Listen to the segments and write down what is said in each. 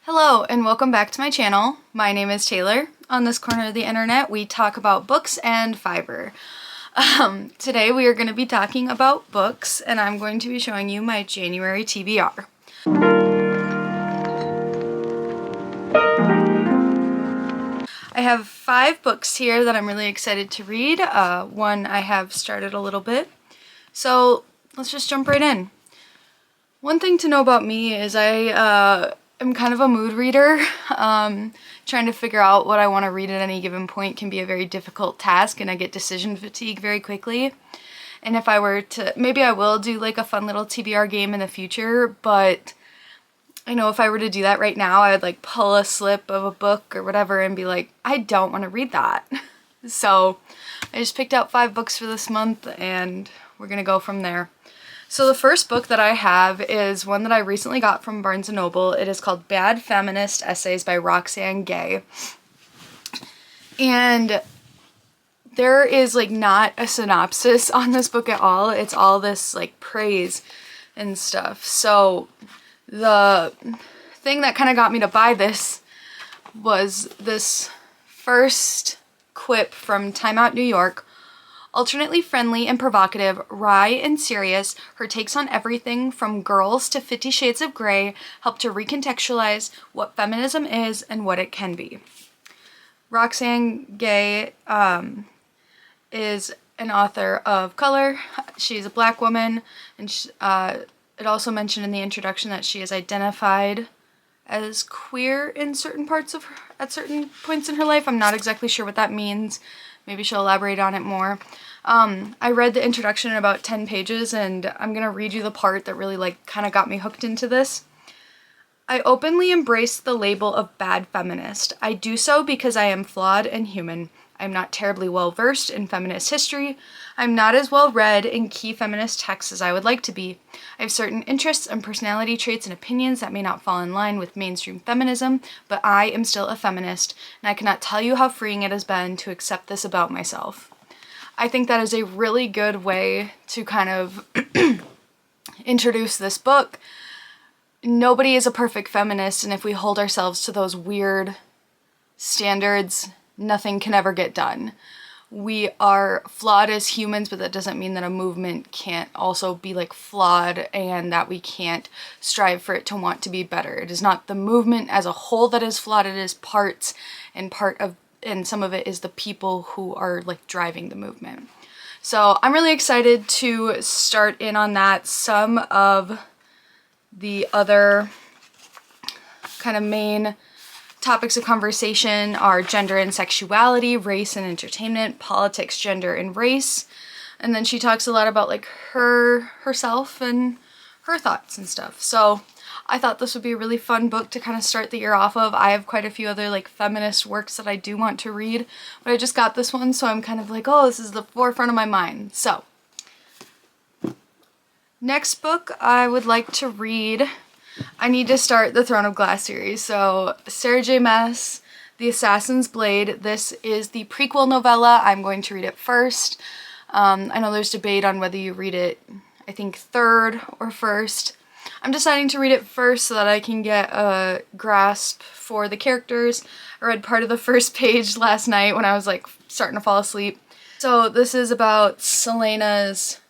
Hello and welcome back to my channel. My name is Taylor. On this corner of the internet we talk about books and fiber. Today we are going to be talking about books and I'm going to be showing you my January TBR. I have 5 books here that I'm really excited to read. One I have started a little bit. So let's just jump right in. One thing to know about me is I'm kind of a mood reader. Trying to figure out what I want to read at any given point can be a very difficult task and I get decision fatigue very quickly. And if I were to, maybe I will do like a fun little TBR game in the future, but I know if I were to do that right now, I would like pull a slip of a book or whatever and be like, I don't want to read that. So I just picked out 5 books for this month and we're gonna go from there. So the first book that I have is one that I recently got from Barnes & Noble. It is called Bad Feminist Essays by Roxane Gay. And there is like not a synopsis on this book at all. It's all this like praise and stuff. So the thing that kind of got me to buy this was this first quip from Time Out New York. Alternately friendly and provocative, wry and serious, her takes on everything from girls to 50 Shades of Grey help to recontextualize what feminism is and what it can be. Roxane Gay is an author of color. She's a black woman, and it also mentioned in the introduction that she is identified as queer in certain parts of her, at certain points in her life. I'm not exactly sure what that means. Maybe she'll elaborate on it more. I read the introduction in about 10 pages and I'm gonna read you the part that really like kind of got me hooked into this. I openly embrace the label of bad feminist. I do so because I am flawed and human. I'm not terribly well versed in feminist history. I'm not as well read in key feminist texts as I would like to be. I have certain interests and personality traits and opinions that may not fall in line with mainstream feminism, but I am still a feminist, and I cannot tell you how freeing it has been to accept this about myself. I think that is a really good way to kind of introduce this book. Nobody is a perfect feminist, and if we hold ourselves to those weird standards, nothing can ever get done. We are flawed as humans, but that doesn't mean that a movement can't also be like flawed and that we can't strive for it to want to be better. It is not the movement as a whole that is flawed, it is parts, and some of it is the people who are like driving the movement. So I'm really excited to start in on that. Some of the other kind of main topics of conversation are gender and sexuality, race and entertainment, politics, gender and race. And then she talks a lot about like herself and her thoughts and stuff. So I thought this would be a really fun book to kind of start the year off of. I have quite a few other like feminist works that I do want to read, but I just got this one, so I'm kind of like, oh, this is the forefront of my mind. So next book I would like to read, I need to start the Throne of Glass series. So Sarah J. Maas, The Assassin's Blade. This is the prequel novella. I'm going to read it first. I know there's debate on whether you read it, I think, third or first. I'm deciding to read it first so that I can get a grasp for the characters. I read part of the first page last night when I was like starting to fall asleep. So this is about Celaena's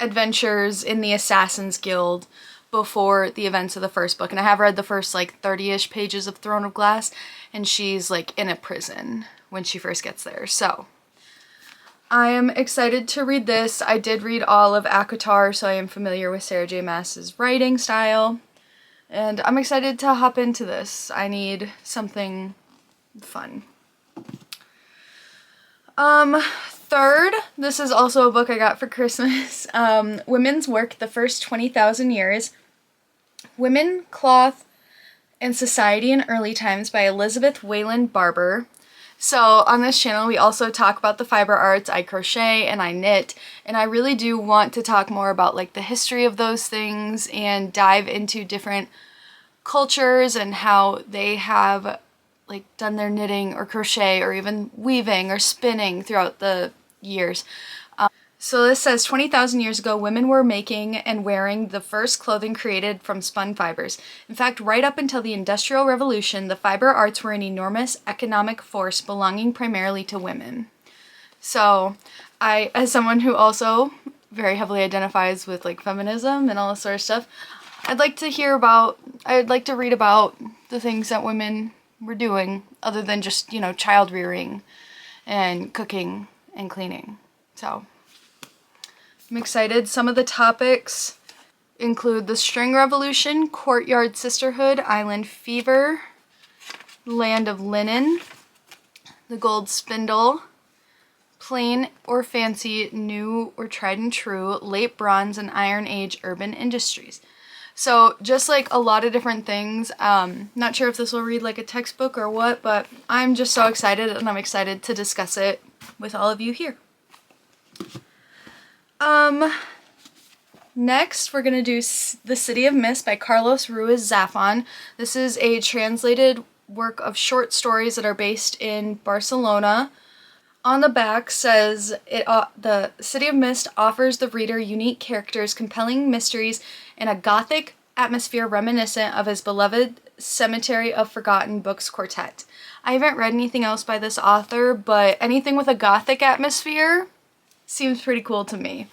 adventures in the Assassin's Guild before the events of the first book. And I have read the first like 30-ish pages of Throne of Glass, and she's like in a prison when she first gets there. So I am excited to read this. I did read all of ACOTAR, so I am familiar with Sarah J. Maas's writing style. And I'm excited to hop into this. I need something fun. Third, this is also a book I got for Christmas. Women's Work, The First 20,000 Years. Women, Cloth, and Society in Early Times by Elizabeth Wayland Barber. So on this channel we also talk about the fiber arts. I crochet and I knit, and I really do want to talk more about like the history of those things and dive into different cultures and how they have like done their knitting or crochet or even weaving or spinning throughout the years. So this says 20,000 years ago, women were making and wearing the first clothing created from spun fibers. In fact, right up until the Industrial Revolution, the fiber arts were an enormous economic force belonging primarily to women. So I, as someone who also very heavily identifies with like feminism and all this sort of stuff, I'd like to read about the things that women were doing other than just, you know, child rearing and cooking and cleaning. So I'm excited. Some of the topics include the String Revolution, Courtyard Sisterhood, Island Fever, Land of Linen, the Gold Spindle, Plain or Fancy, New or Tried and True, Late Bronze and Iron Age Urban Industries. So just like a lot of different things. Not sure if this will read like a textbook or what, but I'm just so excited, and I'm excited to discuss it with all of you here. Next, we're going to do The City of Mist by Carlos Ruiz Zafón. This is a translated work of short stories that are based in Barcelona. On the back says, The City of Mist offers the reader unique characters, compelling mysteries, and a gothic atmosphere reminiscent of his beloved Cemetery of Forgotten Books quartet. I haven't read anything else by this author, but anything with a gothic atmosphere seems pretty cool to me.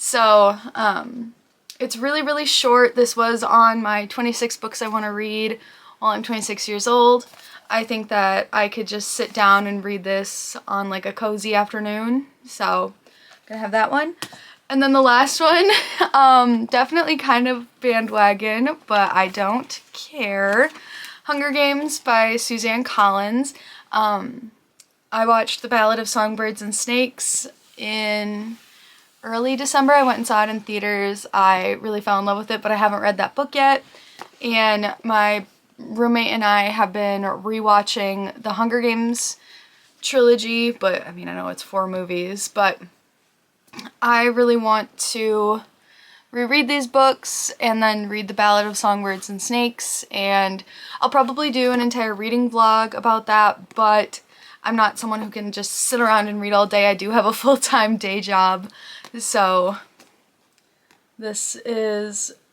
So, it's really, really short. This was on my 26 books I want to read while I'm 26 years old. I think that I could just sit down and read this on like a cozy afternoon. So, I'm gonna have that one. And then the last one, definitely kind of bandwagon, but I don't care. Hunger Games by Suzanne Collins. I watched The Ballad of Songbirds and Snakes in early December. I went and saw it in theaters. I really fell in love with it, but I haven't read that book yet. And my roommate and I have been rewatching the Hunger Games trilogy, but I mean, I know it's 4 movies, but I really want to reread these books and then read The Ballad of Songbirds and Snakes, and I'll probably do an entire reading vlog about that, but I'm not someone who can just sit around and read all day. I do have a full-time day job, so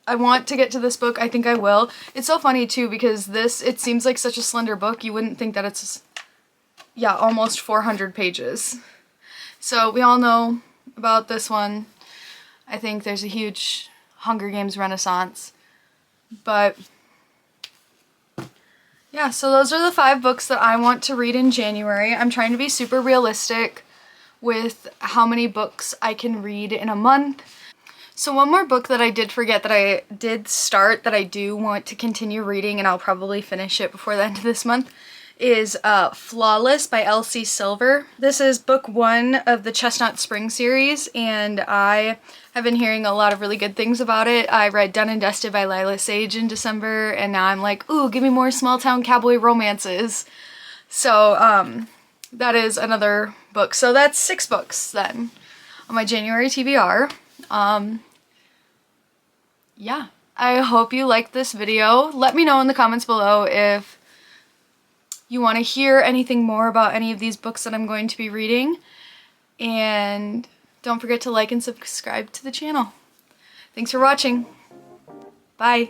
I want to get to this book. I think I will. It's so funny too because it seems like such a slender book. You wouldn't think that it's, yeah, almost 400 pages. So we all know about this one. I think there's a huge Hunger Games renaissance. But yeah, so those are the 5 books that I want to read in January. I'm trying to be super realistic with how many books I can read in a month. So one more book that I did forget that I did start that I do want to continue reading, and I'll probably finish it before the end of this month, is Flawless by L.C. Silver. This is book 1 of the Chestnut Spring series, and I have been hearing a lot of really good things about it. I read Done and Dusted by Lila Sage in December, and now I'm like, ooh, give me more small town cowboy romances. So that is another book. So that's 6 books then on my January TBR. Yeah, I hope you liked this video. Let me know in the comments below if you want to hear anything more about any of these books that I'm going to be reading. And don't forget to like and subscribe to the channel. Thanks for watching. Bye.